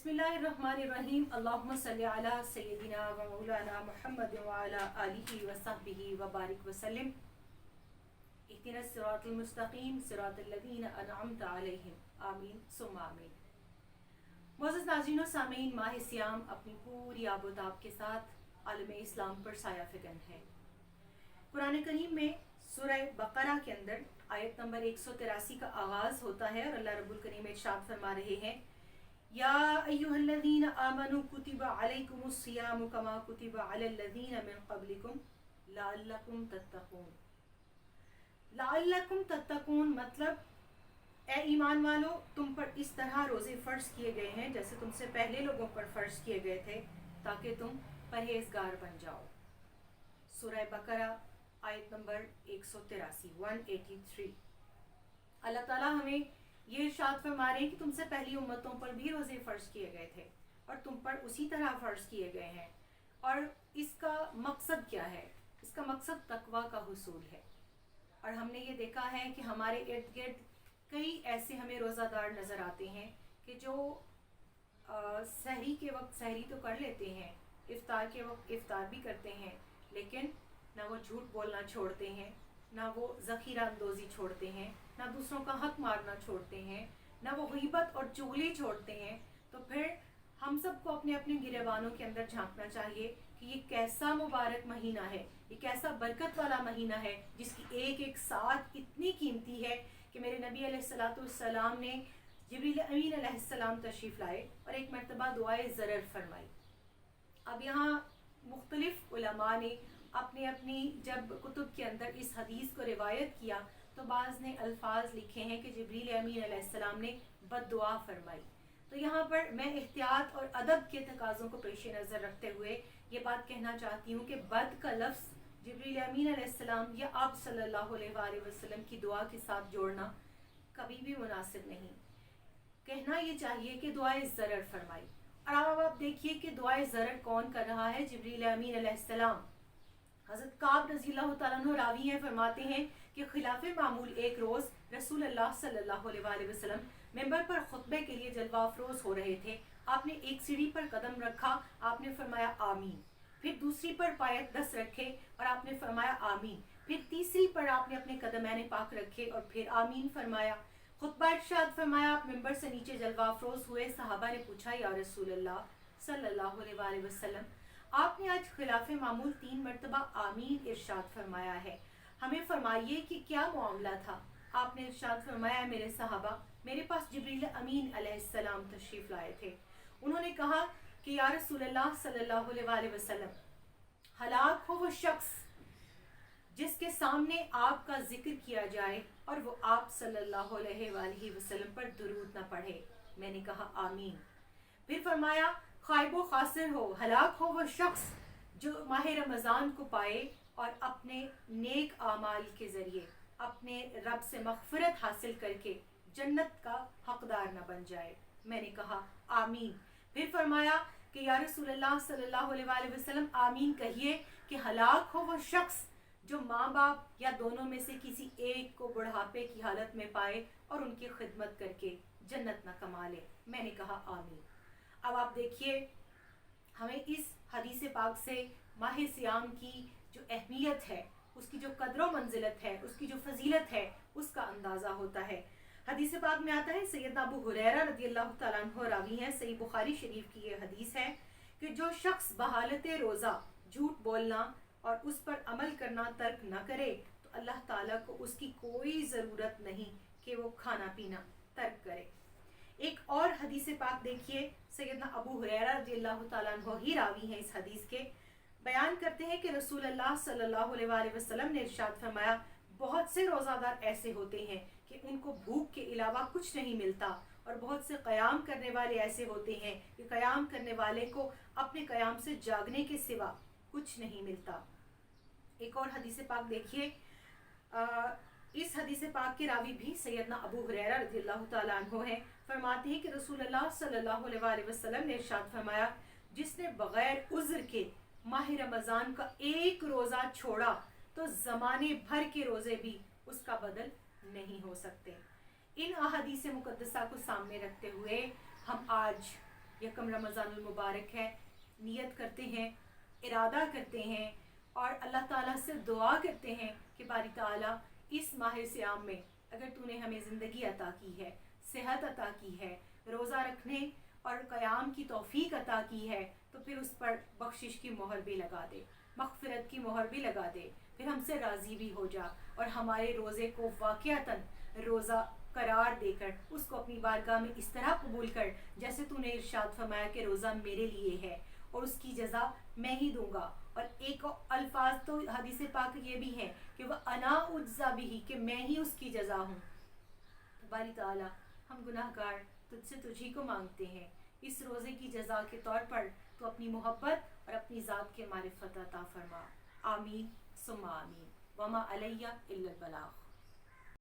बिस्मिल्लाहिर्रहमानिर्रहीम। अल्लाहुम्मा सल्ली अला सय्यिदिना व मौलाना मुहम्मद व अला आलिहि व सहबिहि व बारिक वसल्लम। इहदिनस सिरातल मुस्तकीम सिरातल लज़ीना अनअमता अलैहिम, आमीन सुम्मा आमीन। मुअज़्ज़ज़ नाज़रीन व सामीन, माह सियाम अपनी पूरी आबोताब के साथ आलम इस्लाम पर साया फ़िकन है। कुरान करीम में सूरह बकरा के अंदर आयत नंबर 183 का आगाज़ होता है और अल्लाह रब्बुल करीम इरशाद फरमा रहे हैं, या अय्युहल्लज़ीना आमनू कुतिबा अलैकुमुस सियामु कमा कुतिबा अलल्लज़ीना मिन क़ब्लिकुम लअल्लकुम तत्तक़ून। लअल्लकुम तत्तक़ून मतलब ए ईमान वालो, तुम पर इस तरह रोज़े फ़र्ज़ किए गए हैं जैसे तुमसे पहले लोगों पर फ़र्ज़ किए गए थे, ताकि तुम परहेज़गार बन जाओ। सूरह बकरा आयत नंबर 183। अल्लाह ताला हमें ये इरशाद फरमा रहे हैं कि तुमसे पहली उम्मतों पर भी रोज़े फ़र्ज़ किए गए थे और तुम पर उसी तरह फ़र्ज़ किए गए हैं। और इसका मकसद क्या है? इसका मकसद तकवा का हुसूल है। और हमने ये देखा है कि हमारे इर्द गिर्द कई ऐसे हमें रोज़ादार नज़र आते हैं कि जो सहरी के वक्त सहरी तो कर लेते हैं, इफ्तार के वक्त इफ्तार भी करते हैं, लेकिन ना वो झूठ बोलना छोड़ते हैं, ना वो ज़ख़ीरा अंदोज़ी छोड़ते हैं, ना दूसरों का हक मारना छोड़ते हैं, ना वो ग़ीबत और चुगली छोड़ते हैं। तो फिर हम सबको अपने अपने गिरेबानों के अंदर झांकना चाहिए कि ये कैसा मुबारक महीना है, ये कैसा बरकत वाला महीना है, जिसकी एक एक साथ इतनी कीमती है कि मेरे नबी अलैहिस्सलाम ने जिब्रील अमीन अलैहिस्सलाम तशरीफ़ लाए और एक मरतबा दुआए ज़रर फरमाई। अब यहाँ मुख्तलिफ़ उलमा ने अपनी अपनी जब कुतुब के अंदर इस हदीस को रिवायत किया तो बाज़ ने अल्फाज लिखे हैं कि जिब्रील अमीन अलैहिस्सलाम ने बद्दुआ फरमाई। तो यहाँ पर मैं एहतियात और अदब के तकाज़ों को पेश नज़र रखते हुए ये बात कहना चाहती हूँ कि बद का लफ्ज़ जिब्रील अमीन अलैहिस्सलाम या आप सल्लल्लाहु अलैहि वसल्लम की दुआ के साथ जोड़ना कभी भी मुनासिब नहीं। कहना ये चाहिए कि दुआए ज़रर फरमाई। और अब आप देखिए कि दुआए ज़रर कौन कर रहा है? जिब्रील अमीन अलैहिस्सलाम। हज़रत काब रज़ियल्लाहु तआला अन्हु रावी हैं, फरमाते हैं कि खिलाफ़े मामूल एक रोज़ रसूलुल्लाह सल्लल्लाहु अलैहि वसल्लम मिंबर पर खुतबे के लिए जलवा अफरोज़ हो रहे थे। आपने एक सीढ़ी पर कदम रखा, आपने फरमाया आमीन। फिर दूसरी पर पायत 10 रखे और आपने फरमाया आमीन। फिर तीसरी पर आपने अपने कदमैन पाक रखे और फिर आमीन फरमाया। खुतबा इरशाद फरमाया, आप मिंबर से नीचे जलवा अफरोज़ हुए। सहाबा ने पूछा, या रसूलल्लाह सल्लल्लाहु अलैहि वसल्लम, आपने आज खिलाफ़े मामूल 3 मरतबा आमीन इरशाद फरमाया है, हमें फरमाइए कि क्या मामला था? आपने इरशाद फरमाया, मेरे सहाबा, मेरे पास जिब्रील अमीन अलैहिस्सलाम तशरीफ़ लाए थे। उन्होंने कहा कि या रसूलल्लाह सल्लल्लाहु अलैहि वसल्लम, हलाक हो वो शख्स जिसके सामने आपका जिक्र किया जाए और वो आप सल्लल्लाहु अलैहि वसल्लम पर दुरूद न पढ़े। मैंने कहा आमीन। फिर फरमाया, खाइबो खासिर हो, हलाक हो वो शख्स जो माह रमज़ान को पाए और अपने नेक आमाल के ज़रिए अपने रब से मग़फ़िरत हासिल करके जन्नत का हक़दार न बन जाए। मैंने कहा आमीन। फिर फरमाया कि या रसूलल्लाह सल्लल्लाहु अलैहि वसल्लम, आमीन कहिए कि हलाक हो वो शख्स जो माँ बाप या दोनों में से किसी एक को बुढ़ापे की हालत में पाए और उनकी खिदमत करके जन्नत न कमा ले। मैंने कहा आमीन। अब आप देखिए, हमें इस हदीस पाक से माह सियाम की जो अहमियत है, उसकी जो कदर मंजिलत है, उसकी जो फजीलत है, उसका अंदाज़ा होता है। हदीस पाक में आता है, सैयदना अबू हुरैरा रज़ियल्लाहु तआला अन्हु रावी हैं, सही बुखारी शरीफ की ये हदीस है कि जो शख्स बहालत रोज़ा झूठ बोलना और उस पर अमल करना तर्क न करे तो अल्लाह ताला को उसकी कोई ज़रूरत नहीं कि वो खाना पीना तर्क करे। एक और हदीस पाक देखिए, सैयदना अबू हुरैरा रज़ियल्लाहु तआला अन्हु ही रावी हैं इस हदीस के, बयान करते हैं कि रसूलुल्लाह सल्लल्लाहु अलैहि वसल्लम ने इरशाद फरमाया, बहुत से रोज़ादार ऐसे होते हैं कि उनको भूख के अलावा कुछ नहीं मिलता और बहुत से क़याम करने वाले ऐसे होते हैं कि क़याम करने वाले को अपने क़याम से जागने के सिवा कुछ नहीं मिलता। एक और हदीस पाक देखिए, इस हदीस पाक के रावी भी सैयदना अबू हुरैरा रज़ियल्लाहु तआला अन्हु हैं, फरमाते हैं कि रसूलुल्लाह सल्लल्लाहु अलैहि वसल्लम ने इरशाद फरमाया, जिसने बग़ैर उज़्र के माह रमज़ान का एक रोज़ा छोड़ा तो ज़माने भर के रोज़े भी उसका बदल नहीं हो सकते। इन अहादीस मुक़द्दसा को सामने रखते हुए हम आज یکم رمضان المبارک ہے، نیت کرتے ہیں، ارادہ کرتے ہیں اور اللہ تعالیٰ سے دعا کرتے ہیں کہ باری تعالیٰ اس ماہ صیام میں اگر تو نے ہمیں زندگی عطا کی ہے، صحت عطا کی ہے، روزہ رکھنے اور قیام کی توفیق عطا کی ہے، تو پھر اس پر بخشش کی مہر بھی لگا دے، مغفرت کی مہر بھی لگا دے، پھر ہم سے راضی بھی ہو جا اور ہمارے روزے کو واقعتاً روزہ قرار دے کر اس کو اپنی بارگاہ میں اس طرح قبول کر جیسے تو نے ارشاد فرمایا کہ روزہ میرے لیے ہے اور اس کی جزا میں ہی دوں گا۔ اور ایک الفاظ تو حدیث پاک یہ بھی ہے کہ وہ انا اجزا بھی، کہ میں ہی اس کی جزا ہوں۔ باری تعالیٰ ہم گناہ گار تجھ سے تجھی کو مانگتے ہیں، اس روزے کی جزا کے طور پر تو اپنی محبت اور اپنی ذات کے معرفت عطا فرما، آمین ثم آمین، وما علیہ الا البلاغ۔